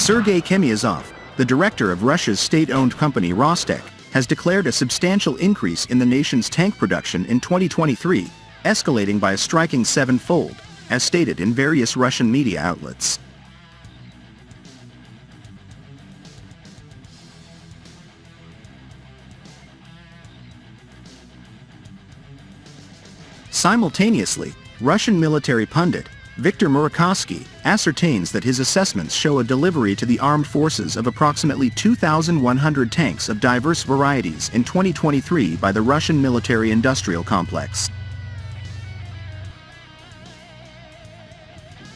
Sergei Chemyazov, the director of Russia's state-owned company Rostec, has declared a substantial increase in the nation's tank production in 2023, escalating by a striking seven-fold, as stated in various Russian media outlets. Simultaneously, Russian military pundit Viktor Murakovsky ascertains that his assessments show a delivery to the armed forces of approximately 2,100 tanks of diverse varieties in 2023 by the Russian military-industrial complex.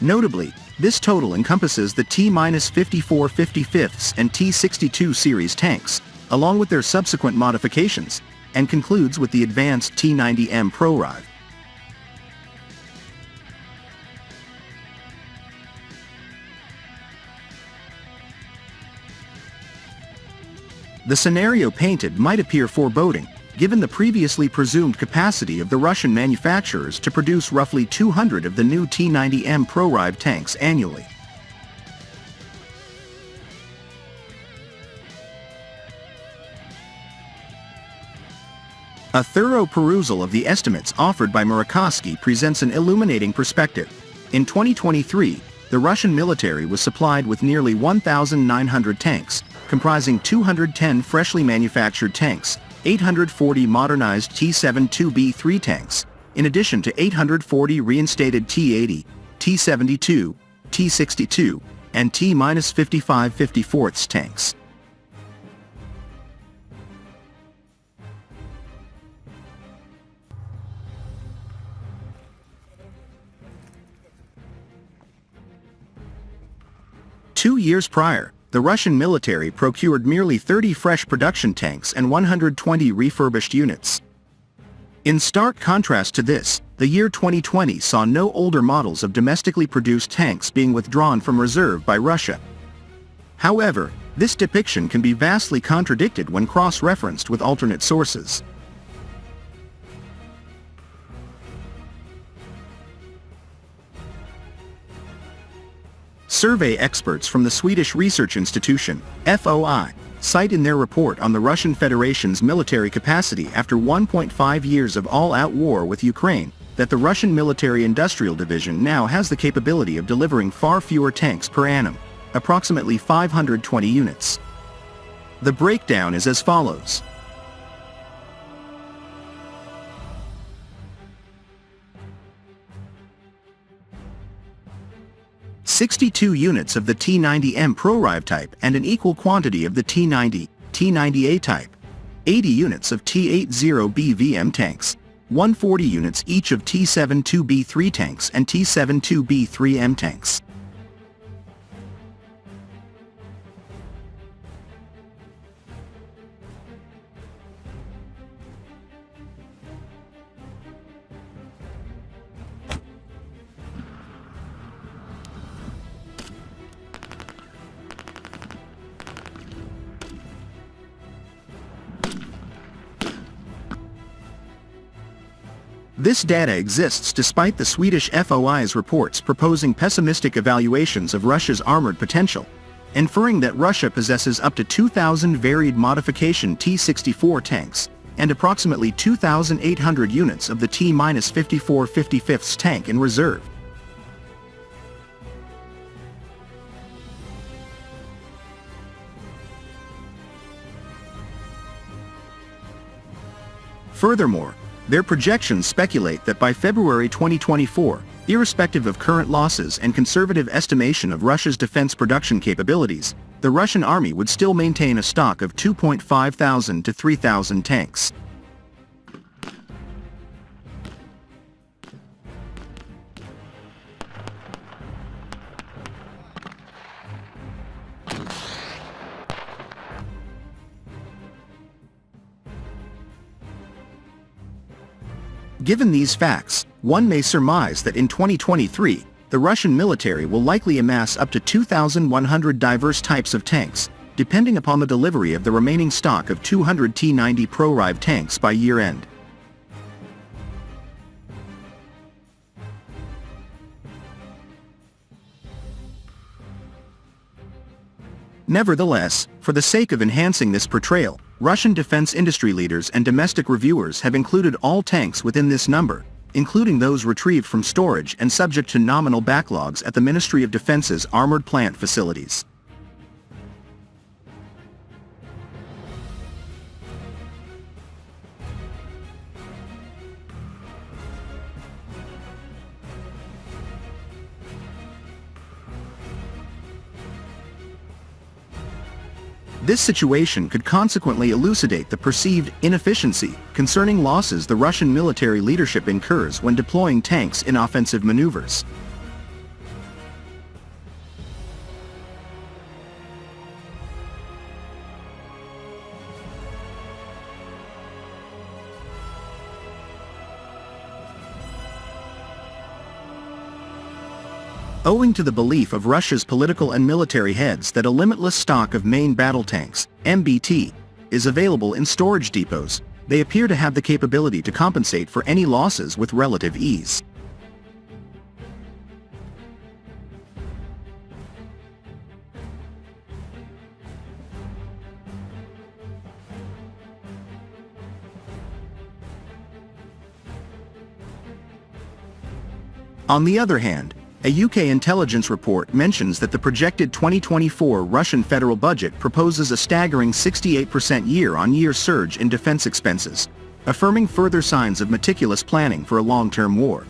Notably, this total encompasses the T-54 55ths and T-62 series tanks, along with their subsequent modifications, and concludes with the advanced T-90M proride. The scenario painted might appear foreboding, given the previously presumed capacity of the Russian manufacturers to produce roughly 200 of the new T-90M proride tanks annually. A thorough perusal of the estimates offered by Murakovsky presents an illuminating perspective. In 2023, the Russian military was supplied with nearly 1,900 tanks, comprising 210 freshly manufactured tanks, 840 modernized T-72B3 tanks, in addition to 840 reinstated T-80, T-72, T-62, and T-55 54ths tanks. Two years prior, the Russian military procured merely 30 fresh production tanks and 120 refurbished units. In stark contrast to this, the year 2020 saw no older models of domestically produced tanks being withdrawn from reserve by Russia. However, this depiction can be vastly contradicted when cross-referenced with alternate sources. Survey experts from the Swedish research institution, FOI, cite in their report on the Russian Federation's military capacity after 1.5 years of all-out war with Ukraine, that the Russian military-industrial division now has the capability of delivering far fewer tanks per annum, approximately 520 units. The breakdown is as follows. "62 units of the T-90M proride type and an equal quantity of the T-90, T-90A type, 80 units of T-80BVM tanks, 140 units each of T-72B3 tanks and T-72B3M tanks." This data exists despite the Swedish FOI's reports proposing pessimistic evaluations of Russia's armored potential, inferring that Russia possesses up to 2,000 varied modification T-64 tanks and approximately 2,800 units of the T-54 55ths tank in reserve. Furthermore, their projections speculate that by February 2024, irrespective of current losses and conservative estimation of Russia's defense production capabilities, the Russian army would still maintain a stock of 2,500 to 3,000 tanks. Given these facts, one may surmise that in 2023, the Russian military will likely amass up to 2,100 diverse types of tanks, depending upon the delivery of the remaining stock of 200 T-90 proride tanks by year-end. Nevertheless, for the sake of enhancing this portrayal, Russian defense industry leaders and domestic reviewers have included all tanks within this number, including those retrieved from storage and subject to nominal backlogs at the Ministry of Defense's armored plant facilities. This situation could consequently elucidate the perceived inefficiency concerning losses the Russian military leadership incurs when deploying tanks in offensive maneuvers. Owing to the belief of Russia's political and military heads that a limitless stock of main battle tanks, MBT, is available in storage depots, they appear to have the capability to compensate for any losses with relative ease. On the other hand, a UK intelligence report mentions that the projected 2024 Russian federal budget proposes a staggering 68% year-on-year surge in defense expenses, affirming further signs of meticulous planning for a long-term war.